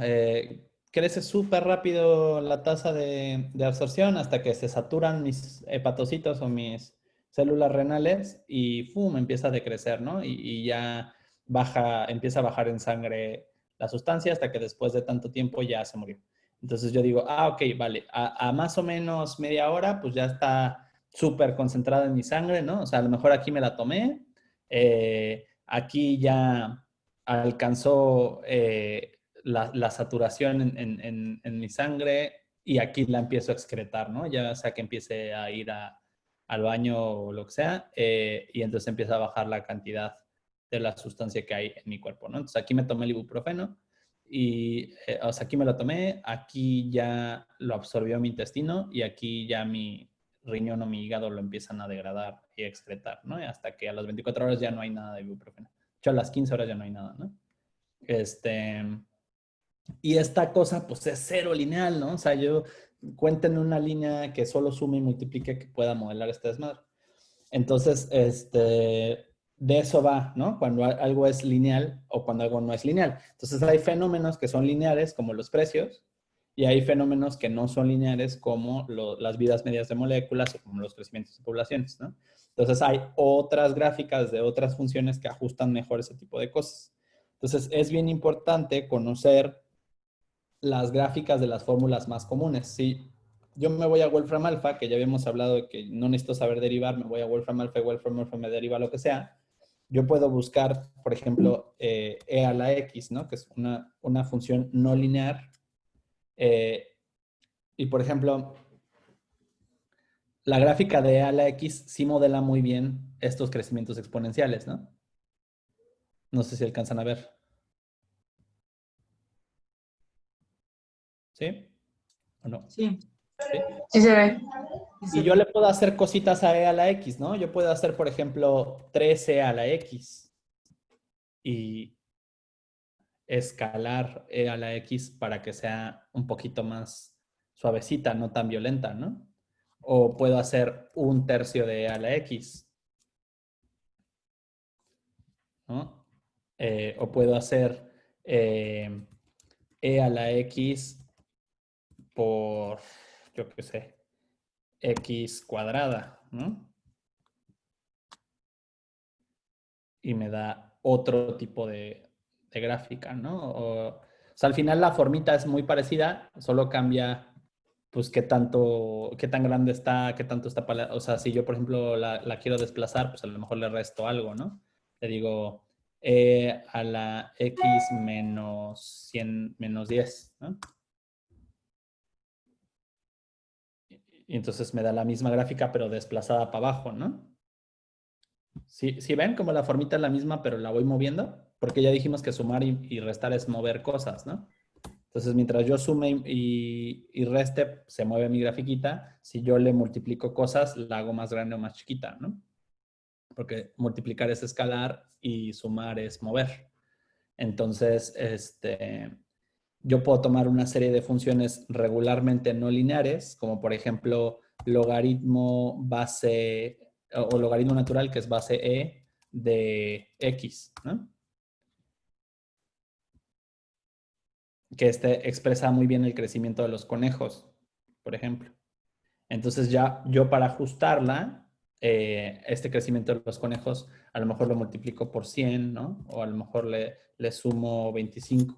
Crece súper rápido la tasa de absorción hasta que se saturan mis hepatocitos o mis células renales y ¡pum! Empieza a decrecer, ¿no? Y ya empieza a bajar en sangre la sustancia hasta que después de tanto tiempo ya se murió. Entonces yo digo, ok, vale, a más o menos media hora, pues ya está súper concentrada en mi sangre, ¿no? O sea, a lo mejor aquí me la tomé, aquí ya alcanzó la saturación en mi sangre y aquí la empiezo a excretar, ¿no? Ya sea que empiece a ir al baño o lo que sea, y entonces empieza a bajar la cantidad de la sustancia que hay en mi cuerpo, ¿no? Entonces aquí me tomé el ibuprofeno o sea, aquí me lo tomé, aquí ya lo absorbió mi intestino y aquí ya mi riñón o mi hígado lo empiezan a degradar y excretar, ¿no? Y hasta que a las 24 horas ya no hay nada de ibuprofeno. De hecho, a las 15 horas ya no hay nada, ¿no? Y esta cosa, pues, es cero lineal, ¿no? O sea, cuenten una línea que solo sume y multiplique que pueda modelar este desmadre. Entonces, de eso va, ¿no? Cuando algo es lineal o cuando algo no es lineal. Entonces, hay fenómenos que son lineares, como los precios, y hay fenómenos que no son lineares, como las vidas medias de moléculas o como los crecimientos de poblaciones, ¿no? Entonces, hay otras gráficas de otras funciones que ajustan mejor ese tipo de cosas. Entonces, es bien importante conocer las gráficas de las fórmulas más comunes. Si yo me voy a Wolfram Alpha, que ya habíamos hablado de que no necesito saber derivar, me voy a Wolfram Alpha y Wolfram Alpha me deriva lo que sea, yo puedo buscar, por ejemplo, e a la x, ¿no? Que es una función no lineal. Y, por ejemplo, la gráfica de e a la x sí modela muy bien estos crecimientos exponenciales, ¿no? No sé si alcanzan a ver. ¿Sí? ¿O no? Sí. ¿Sí? Sí se ve. Y yo le puedo hacer cositas a e a la x, ¿no? Yo puedo hacer, por ejemplo, 13 a la x y escalar e a la x para que sea un poquito más suavecita, no tan violenta, ¿no? O puedo hacer 1/3 de e a la x, ¿no? O puedo hacer e a la x por, yo qué sé, x cuadrada, ¿no? Y me da otro tipo de gráfica, ¿no? O sea, al final la formita es muy parecida, solo cambia, pues, qué tan grande está, qué tanto está, o sea, si yo, por ejemplo, la quiero desplazar, pues a lo mejor le resto algo, ¿no? Le digo e a la x menos 100 menos 10, ¿no? Y entonces me da la misma gráfica, pero desplazada para abajo, ¿no? ¿Sí ven como la formita es la misma, pero la voy moviendo? Porque ya dijimos que sumar y restar es mover cosas, ¿no? Entonces, mientras yo sume y reste, se mueve mi grafiquita. Si yo le multiplico cosas, la hago más grande o más chiquita, ¿no? Porque multiplicar es escalar y sumar es mover. Entonces, yo puedo tomar una serie de funciones regularmente no lineares, como por ejemplo logaritmo base o logaritmo natural, que es base e de x, ¿no? Que expresa muy bien el crecimiento de los conejos, por ejemplo. Entonces ya yo, para ajustarla, este crecimiento de los conejos, a lo mejor lo multiplico por 100, ¿no? O a lo mejor le sumo 25.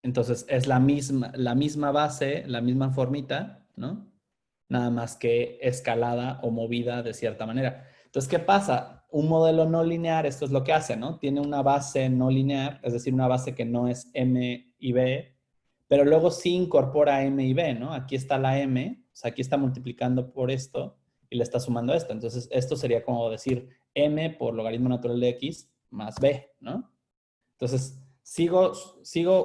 Entonces es la misma base, la misma formita, ¿no? Nada más que escalada o movida de cierta manera. Entonces, ¿qué pasa? Un modelo no lineal, esto es lo que hace, ¿no? Tiene una base no lineal, es decir, una base que no es m y b, pero luego sí incorpora m y b, ¿no? Aquí está la m, o sea, aquí está multiplicando por esto y le está sumando esto. Entonces, esto sería como decir m por logaritmo natural de x más b, ¿no? Entonces, sigo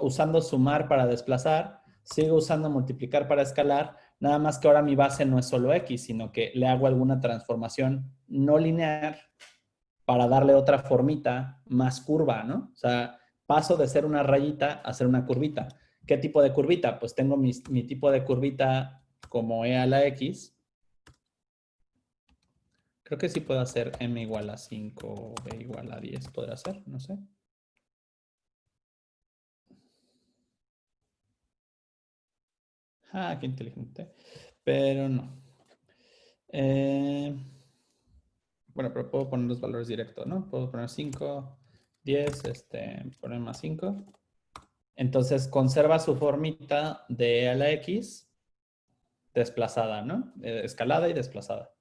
usando sumar para desplazar, sigo usando multiplicar para escalar, nada más que ahora mi base no es solo x, sino que le hago alguna transformación no lineal para darle otra formita más curva, ¿no? O sea, paso de ser una rayita a ser una curvita. ¿Qué tipo de curvita? Pues tengo mi tipo de curvita como e a la x. Creo que sí puedo hacer m igual a 5 o b igual a 10, podrá hacer, no sé. Ah, qué inteligente. Pero no. Bueno, pero puedo poner los valores directos, ¿no? Puedo poner 5, 10, poner más 5. Entonces conserva su formita de e a la x desplazada, ¿no? Escalada y desplazada.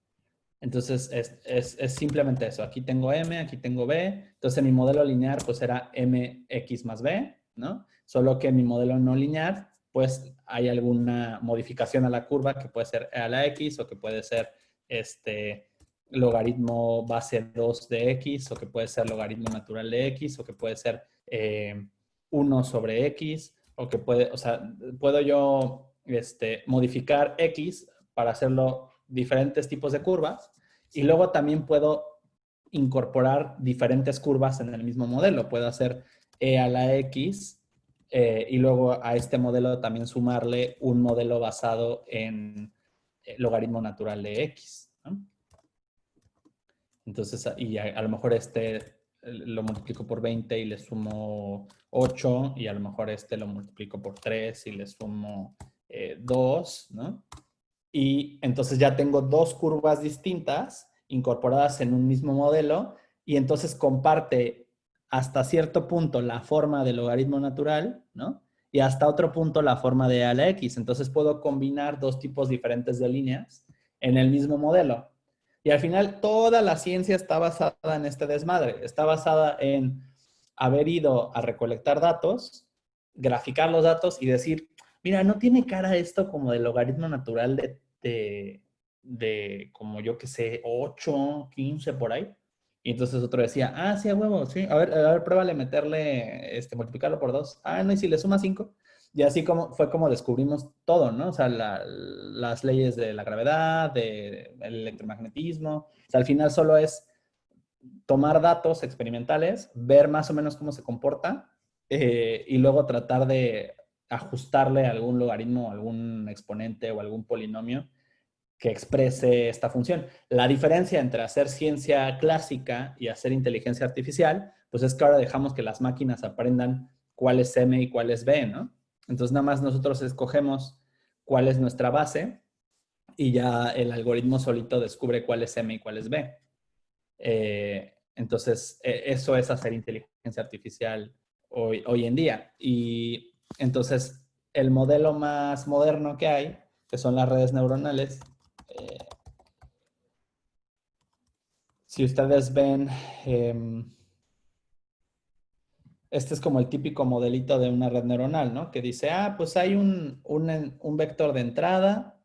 Entonces es simplemente eso. Aquí tengo m, aquí tengo b. Entonces mi modelo lineal pues era mx más b, ¿no? Solo que en mi modelo no lineal pues hay alguna modificación a la curva que puede ser e a la x o que puede ser logaritmo base 2 de x, o que puede ser logaritmo natural de x, o que puede ser 1 sobre x, o que puede, o sea, puedo yo modificar x para hacerlo diferentes tipos de curvas, y luego también puedo incorporar diferentes curvas en el mismo modelo. Puedo hacer e a la x y luego a este modelo también sumarle un modelo basado en logaritmo natural de x, ¿no? Entonces, y a lo mejor lo multiplico por 20 y le sumo 8, y a lo mejor lo multiplico por 3 y le sumo 2, ¿no? Y entonces ya tengo dos curvas distintas incorporadas en un mismo modelo, y entonces comparte hasta cierto punto la forma del logaritmo natural, ¿no? Y hasta otro punto la forma de a la x. Entonces puedo combinar dos tipos diferentes de líneas en el mismo modelo. Y al final toda la ciencia está basada en este desmadre. Está basada en haber ido a recolectar datos, graficar los datos y decir, mira, no tiene cara esto como de logaritmo natural de como yo que sé, 8, 15 por ahí. Y entonces otro decía, ah, sí, a huevo, sí, a ver, pruébale meterle, multiplicarlo por 2. Ah, no, y si le suma 5. Y así fue como descubrimos todo, ¿no? O sea, las leyes de la gravedad, del electromagnetismo. O sea, al final solo es tomar datos experimentales, ver más o menos cómo se comporta y luego tratar de ajustarle algún logaritmo, algún exponente o algún polinomio que exprese esta función. La diferencia entre hacer ciencia clásica y hacer inteligencia artificial, pues es que ahora dejamos que las máquinas aprendan cuál es M y cuál es B, ¿no? Entonces nada más nosotros escogemos cuál es nuestra base y ya el algoritmo solito descubre cuál es M y cuál es B. Entonces, eso es hacer inteligencia artificial hoy en día. Y entonces, el modelo más moderno que hay, que son las redes neuronales, si ustedes ven, este es como el típico modelito de una red neuronal, ¿no? Que dice, pues hay un vector de entrada,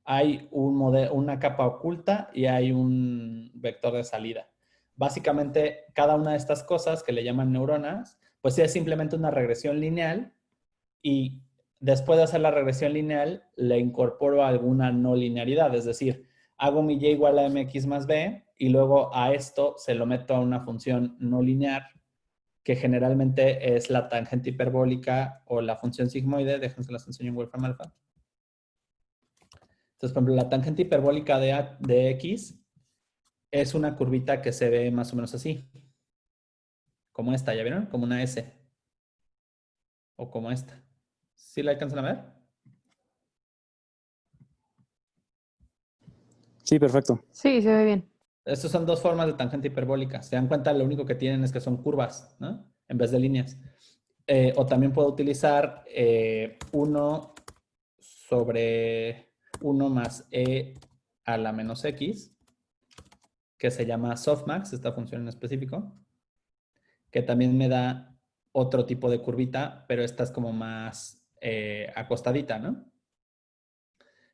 hay una capa oculta y hay un vector de salida. Básicamente, cada una de estas cosas que le llaman neuronas, pues es simplemente una regresión lineal, y después de hacer la regresión lineal, le incorporo alguna no linearidad, es decir, hago mi y igual a mx más b y luego a esto se lo meto a una función no lineal que generalmente es la tangente hiperbólica o la función sigmoide. Déjense las enseño en Wolfram Alpha. Entonces, por ejemplo, la tangente hiperbólica de x es una curvita que se ve más o menos así. Como esta, ¿ya vieron? Como una S. O como esta. ¿Sí la alcanzan a ver? Sí, perfecto. Sí, se ve bien. Estas son dos formas de tangente hiperbólica. Se dan cuenta, lo único que tienen es que son curvas, ¿no? En vez de líneas. O también puedo utilizar 1 sobre 1 más e a la menos x, que se llama softmax, esta función en específico, que también me da otro tipo de curvita, pero esta es como más acostadita, ¿no?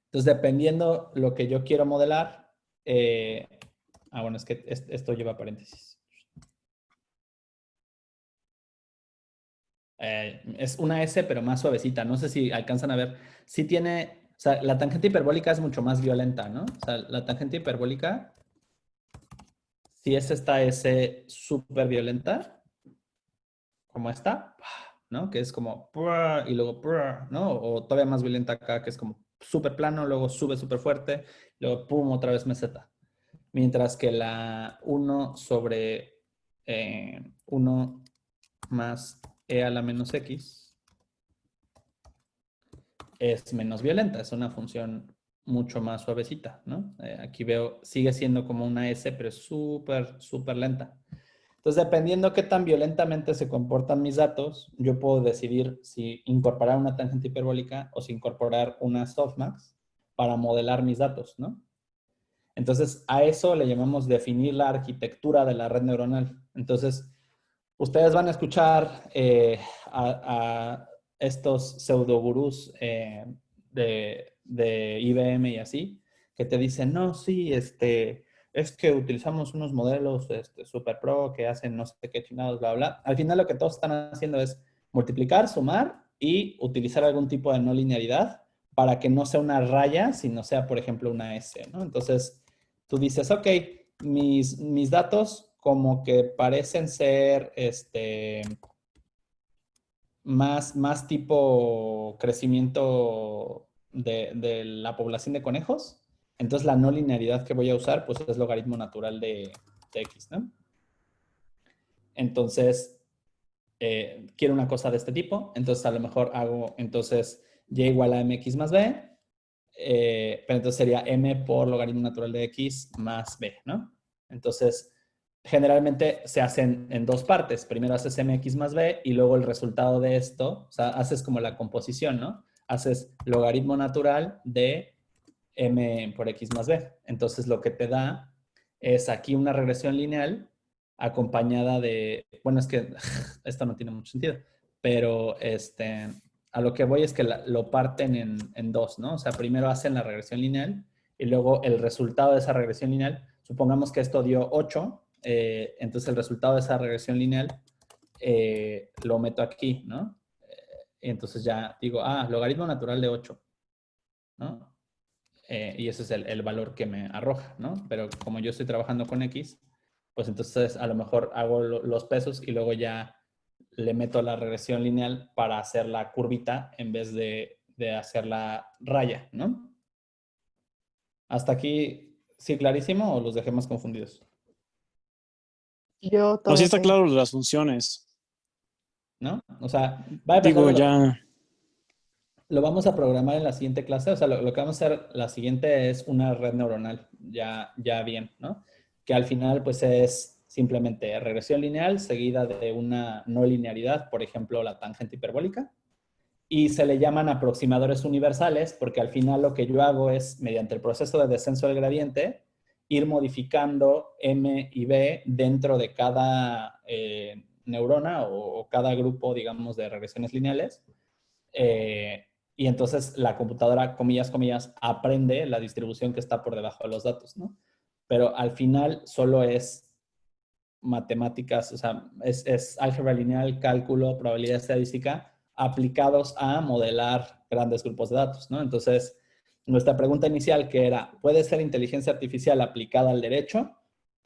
Entonces, dependiendo lo que yo quiero modelar, bueno, es que esto lleva paréntesis. Es una S, pero más suavecita. No sé si alcanzan a ver. Sí tiene, o sea, la tangente hiperbólica es mucho más violenta, ¿no? O sea, la tangente hiperbólica, si es esta S súper violenta, como esta, ¿no? Que es como, y luego, ¿no? O todavía más violenta acá, que es como súper plano, luego sube súper fuerte, luego, pum, otra vez meseta. Mientras que la 1 sobre 1 más e a la menos x es menos violenta, es una función mucho más suavecita, ¿no? Aquí veo, sigue siendo como una S, pero es súper, súper lenta. Entonces, dependiendo qué tan violentamente se comportan mis datos, yo puedo decidir si incorporar una tangente hiperbólica o si incorporar una softmax para modelar mis datos, ¿no? Entonces, a eso le llamamos definir la arquitectura de la red neuronal. Entonces, ustedes van a escuchar a estos pseudogurús de IBM y así, que te dicen, no, sí, es que utilizamos unos modelos super pro que hacen no sé qué chingados, bla, bla. Al final lo que todos están haciendo es multiplicar, sumar y utilizar algún tipo de no linealidad para que no sea una raya, sino sea, por ejemplo, una S, ¿no? Entonces, tú dices, ok, mis datos como que parecen ser más tipo crecimiento de la población de conejos. Entonces la no linealidad que voy a usar pues es logaritmo natural de X, ¿no? Entonces, quiero una cosa de este tipo, entonces a lo mejor hago entonces y igual a mx más b, pero entonces sería m por logaritmo natural de x más b, ¿no? Entonces, generalmente se hacen en dos partes. Primero haces mx más b y luego el resultado de esto, o sea, haces como la composición, ¿no? Haces logaritmo natural de m por x más b. Entonces, lo que te da es aquí una regresión lineal acompañada de, bueno, es que esto no tiene mucho sentido, pero a lo que voy es que lo parten en dos, ¿no? O sea, primero hacen la regresión lineal y luego el resultado de esa regresión lineal, supongamos que esto dio 8, entonces el resultado de esa regresión lineal lo meto aquí, ¿no? Y entonces ya digo, logaritmo natural de 8, ¿no? Y ese es el valor que me arroja, ¿no? Pero como yo estoy trabajando con X, pues entonces a lo mejor hago los pesos y luego ya le meto la regresión lineal para hacer la curvita en vez de hacer la raya, ¿no? ¿Hasta aquí sí clarísimo o los dejé más confundidos? Yo No, sí todo está ok. claro las funciones. ¿No? O sea, va a depender Digo, de ya. lo vamos a programar en la siguiente clase. O sea, lo que vamos a hacer la siguiente es una red neuronal, ya bien, ¿no? Que al final, pues es simplemente regresión lineal seguida de una no linearidad, por ejemplo, la tangente hiperbólica. Y se le llaman aproximadores universales porque al final lo que yo hago es, mediante el proceso de descenso del gradiente, ir modificando M y B dentro de cada neurona o cada grupo, digamos, de regresiones lineales. Y entonces la computadora, comillas, comillas, aprende la distribución que está por debajo de los datos, ¿no? Pero al final solo es matemáticas, o sea, es álgebra lineal, cálculo, probabilidad estadística, aplicados a modelar grandes grupos de datos, ¿no? Entonces, nuestra pregunta inicial que era, ¿puede ser inteligencia artificial aplicada al derecho?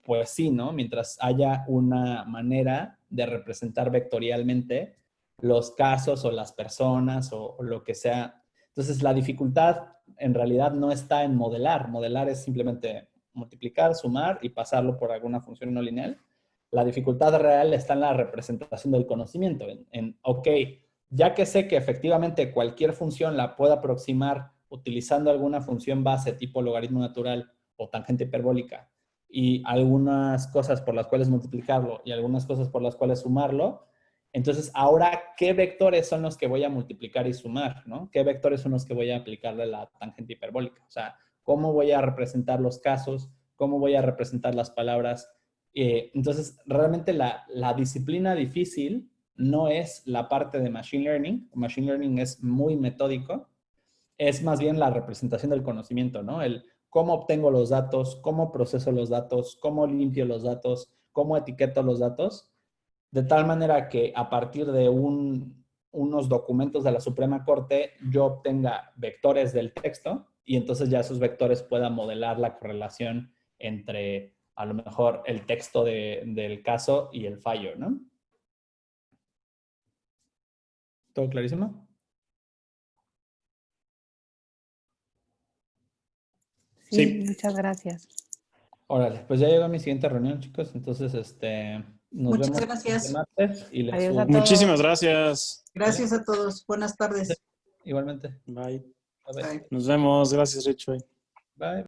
Pues sí, ¿no? Mientras haya una manera de representar vectorialmente los casos o las personas o lo que sea. Entonces, la dificultad en realidad no está en modelar. Modelar es simplemente multiplicar, sumar y pasarlo por alguna función no lineal. La dificultad real está en la representación del conocimiento. Ok, ya que sé que efectivamente cualquier función la puedo aproximar utilizando alguna función base tipo logaritmo natural o tangente hiperbólica y algunas cosas por las cuales multiplicarlo y algunas cosas por las cuales sumarlo, entonces ahora, ¿qué vectores son los que voy a multiplicar y sumar? ¿No? ¿Qué vectores son los que voy a aplicarle la tangente hiperbólica? O sea, ¿cómo voy a representar los casos? ¿Cómo voy a representar las palabras? Entonces, realmente la disciplina difícil no es la parte de Machine Learning. Machine Learning es muy metódico. Es más bien la representación del conocimiento, ¿no? El cómo obtengo los datos, cómo proceso los datos, cómo limpio los datos, cómo etiqueto los datos, de tal manera que a partir de unos documentos de la Suprema Corte yo obtenga vectores del texto y entonces ya esos vectores puedan modelar la correlación entre a lo mejor el texto del caso y el fallo, ¿no? ¿Todo clarísimo? Sí, Sí. muchas gracias. Órale, pues ya llegó mi siguiente reunión, chicos. Entonces, nos Muchas vemos el siguiente gracias. martes y les Adiós a subo. Muchísimas todos. gracias. Gracias a todos. Buenas tardes. Igualmente. Bye. Bye, bye. Bye. Nos vemos. Gracias, Richo. Bye.